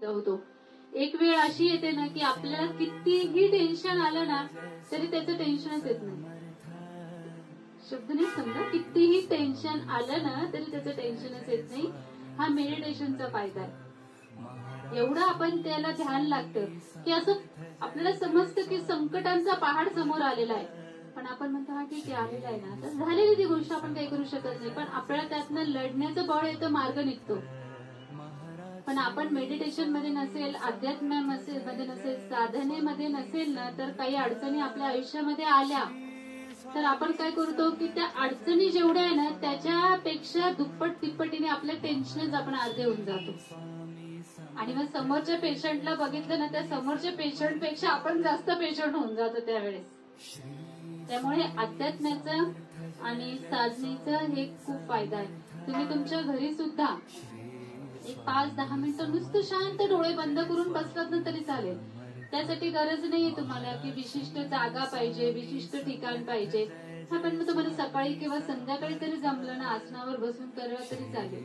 होतो. एक वेळ अशी येते ना की आपल्याला कितीही टेन्शन आलं ना तरी त्याचं टेन्शनच येत नाही. शब्द नाही समजा, कितीही टेन्शन आलं ना तरी त्याचं टेन्शनच येत नाही. हा मेडिटेशनचा फायदा आहे. एवढं आपण त्याला ध्यान लागतं की असं आपल्याला समजतं की संकटांचा पहाड समोर आलेला आहे, पण आपण म्हणतो हा ठीक आहे आलेला आहे ना, तर झालेली ती गोष्ट आपण काही करू शकत नाही, पण आपल्याला त्यातनं लढण्याचं बळ येतं, मार्ग निघतो. पण आपण मेडिटेशन मध्ये नसेल, अध्यात्मामध्ये नसेल, साधनेमध्ये नसेल ना, तर काही अडचणी आपल्या आयुष्यामध्ये आल्या तर आपण काय करतो की त्या अडचणी जेवढ्या आहे ना त्याच्यापेक्षा दुप्पट तिप्पटीने आपल्या टेन्शनच आपण अर्धे होऊन जातो. आणि मग समोरच्या पेशंटला बघितलं ना, त्या समोरच्या पेशंट पेक्षा आपण जास्त पेशंट होऊन जातो त्यावेळेस. त्यामुळे अध्यात्माचं आणि साधनेचा हे खूप फायदा आहे. तुम्ही तुमच्या घरी सुद्धा एक 5-10 मिनिटं नुसतं शांत डोळे बंद करून बसलात ना तरी चालेल. त्यासाठी गरज नाहीये तुम्हाला की विशिष्ट जागा पाहिजे, विशिष्ट ठिकाण पाहिजे. हा पण मग तुम्हाला सकाळी किंवा संध्याकाळी तरी जमलं ना आसनावर बसून करायला तरी चालेल.